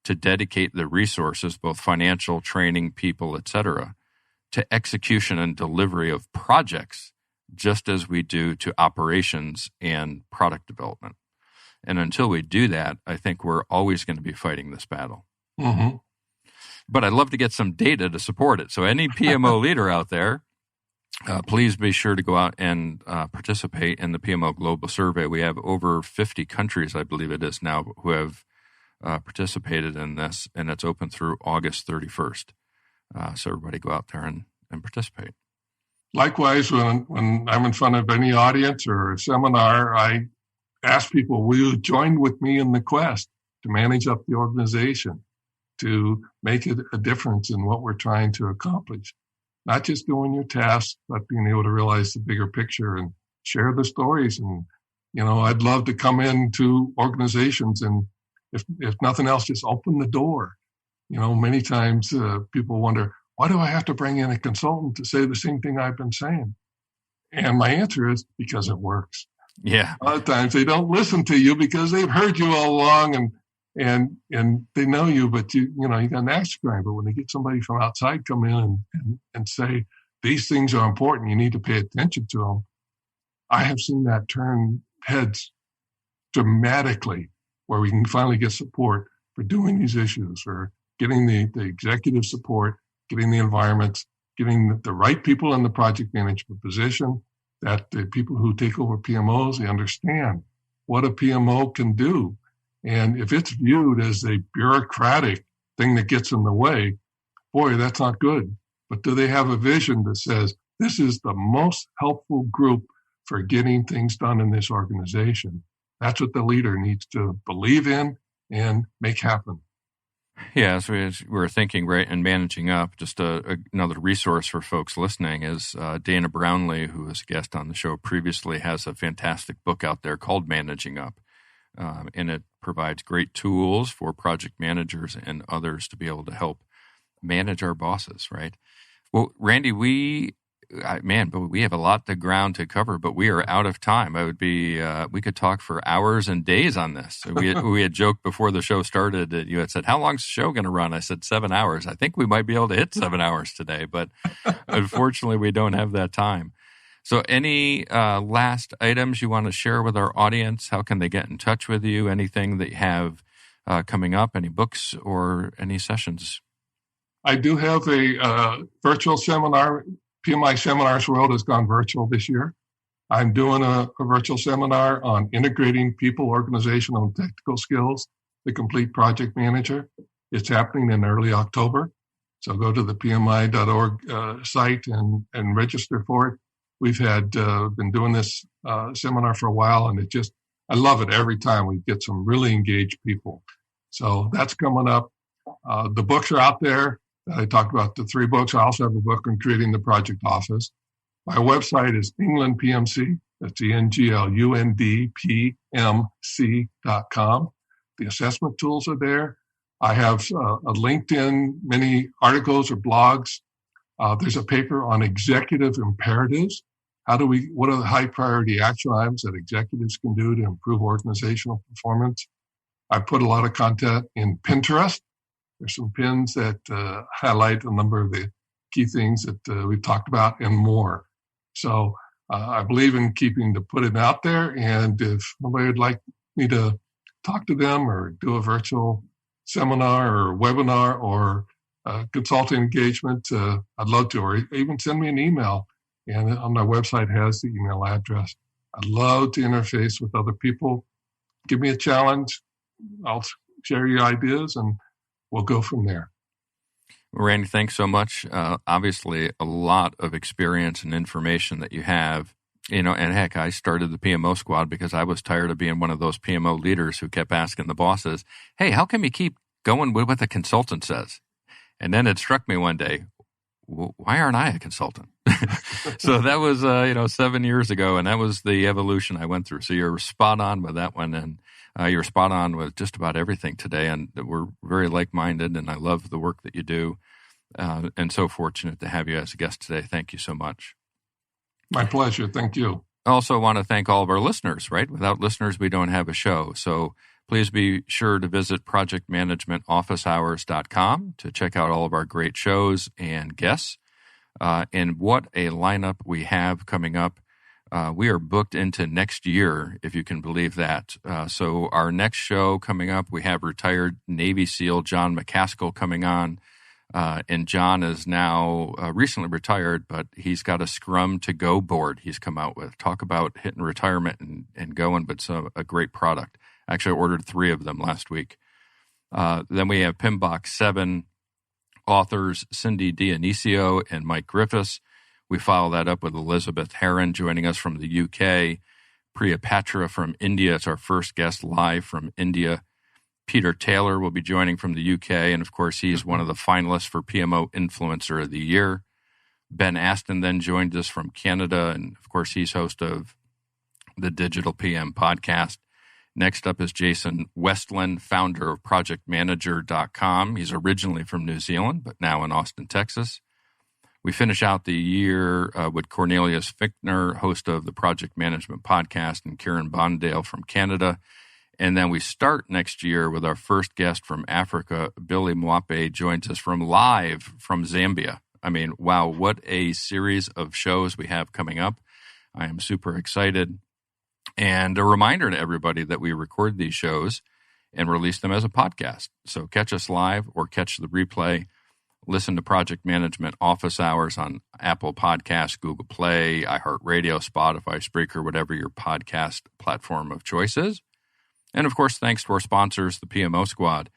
to dedicate the resources, both financial, training, people, et cetera, to execution and delivery of projects, just as we do to operations and product development. And until we do that, I think we're always going to be fighting this battle. Mm-hmm. But I'd love to get some data to support it. So any PMO leader out there, please be sure to go out and participate in the PMO Global Survey. We have over 50 countries, I believe it is now, who have participated in this, and it's open through August 31st. So everybody go out there and participate. Likewise, when I'm in front of any audience or a seminar, I ask people, will you join with me in the quest to manage up the organization, to make a difference in what we're trying to accomplish? Not just doing your tasks, but being able to realize the bigger picture and share the stories. And, I'd love to come into organizations and if nothing else, just open the door. Many times people wonder, why do I have to bring in a consultant to say the same thing I've been saying? And my answer is because it works. Yeah. A lot of times they don't listen to you because they've heard you all along and they know you, but you got an axe to grind. But when they get somebody from outside come in and say, these things are important, you need to pay attention to them, I have seen that turn heads dramatically, where we can finally get support for doing these issues, or getting the executive support, getting the environments, getting the right people in the project management position, that the people who take over PMOs, they understand what a PMO can do. And if it's viewed as a bureaucratic thing that gets in the way, boy, that's not good. But do they have a vision that says, this is the most helpful group for getting things done in this organization? That's what the leader needs to believe in and make happen. Yeah, so we're thinking, right, and managing up, just another resource for folks listening is Dana Brownlee, who was a guest on the show previously, has a fantastic book out there called Managing Up. and it provides great tools for project managers and others to be able to help manage our bosses, right? Well, Randy, we have a lot of ground to cover, but we are out of time. We could talk for hours and days on this. We had joked before the show started that you had said, how long's the show going to run? I said 7 hours. I think we might be able to hit 7 hours today, but unfortunately we don't have that time. So any last items you want to share with our audience? How can they get in touch with you? Anything that you have coming up, any books or any sessions? I do have a virtual seminar. PMI Seminars World has gone virtual this year. I'm doing a virtual seminar on integrating people, organizational, and technical skills, the complete project manager. It's happening in early October. So go to the PMI.org site and register for it. We've been doing this seminar for a while, and I love it every time we get some really engaged people. So that's coming up. The books are out there. I talked about the 3 books. I also have a book on creating the project office. My website is Englund PMC. That's ENGLUNDPMC.com. The assessment tools are there. I have a LinkedIn, many articles or blogs. There's a paper on executive imperatives. What are the high priority action items that executives can do to improve organizational performance? I put a lot of content in Pinterest. There's some pins that highlight a number of the key things that we've talked about and more. So I believe in putting it out there. And if somebody would like me to talk to them or do a virtual seminar or webinar or consulting engagement, I'd love to, or even send me an email. And on my website has the email address. I'd love to interface with other people. Give me a challenge. I'll share your ideas and we'll go from there. Randy, thanks so much. Obviously, a lot of experience and information that you have. And heck, I started the PMO squad because I was tired of being one of those PMO leaders who kept asking the bosses, hey, how come you keep going with what the consultant says? And then it struck me one day, why aren't I a consultant? So that was, 7 years ago, and that was the evolution I went through. So you're spot on with that one, and you're spot on with just about everything today, and we're very like-minded, and I love the work that you do, and so fortunate to have you as a guest today. Thank you so much. My pleasure. Thank you. I also want to thank all of our listeners, right? Without listeners, we don't have a show. So please be sure to visit projectmanagementofficehours.com to check out all of our great shows and guests. And what a lineup we have coming up. We are booked into next year, if you can believe that. So our next show coming up, we have retired Navy SEAL John McCaskill coming on. And John is now recently retired, but he's got a Scrum to Go board he's come out with. Talk about hitting retirement and going, but it's a great product. Actually, I ordered 3 of them last week. Then we have PMBOK 7 authors Cindy Dionisio and Mike Griffiths. We follow that up with Elizabeth Heron joining us from the UK. Priya Patra from India. It's our first guest live from India. Peter Taylor will be joining from the UK, and of course, he's one of the finalists for PMO Influencer of the Year. Ben Aston then joined us from Canada, and of course, he's host of the Digital PM podcast. Next up is Jason Westland, founder of ProjectManager.com. He's originally from New Zealand, but now in Austin, Texas. We finish out the year with Cornelius Fichtner, host of the Project Management podcast, and Kieran Bondale from Canada. And then we start next year with our first guest from Africa. Billy Mwape joins us live from Zambia. I mean, wow, what a series of shows we have coming up. I am super excited. And a reminder to everybody that we record these shows and release them as a podcast. So catch us live or catch the replay. Listen to Project Management Office Hours on Apple Podcasts, Google Play, iHeartRadio, Spotify, Spreaker, whatever your podcast platform of choice is. And, of course, thanks to our sponsors, the PMO Squad.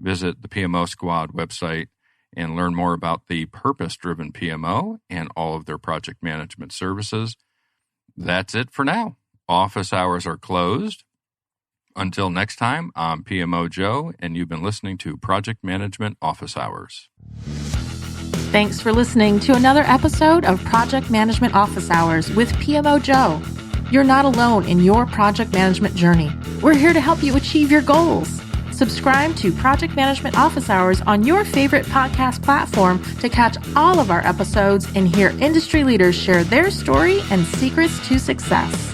Visit the PMO Squad website and learn more about the PurposeDriven PMO and all of their project management services. That's it for now. Office hours are closed. Until next time, I'm PMO Joe, and you've been listening to Project Management Office Hours. Thanks for listening to another episode of Project Management Office Hours with PMO Joe. You're not alone in your project management journey. We're here to help you achieve your goals. Subscribe to Project Management Office Hours on your favorite podcast platform to catch all of our episodes and hear industry leaders share their story and secrets to success.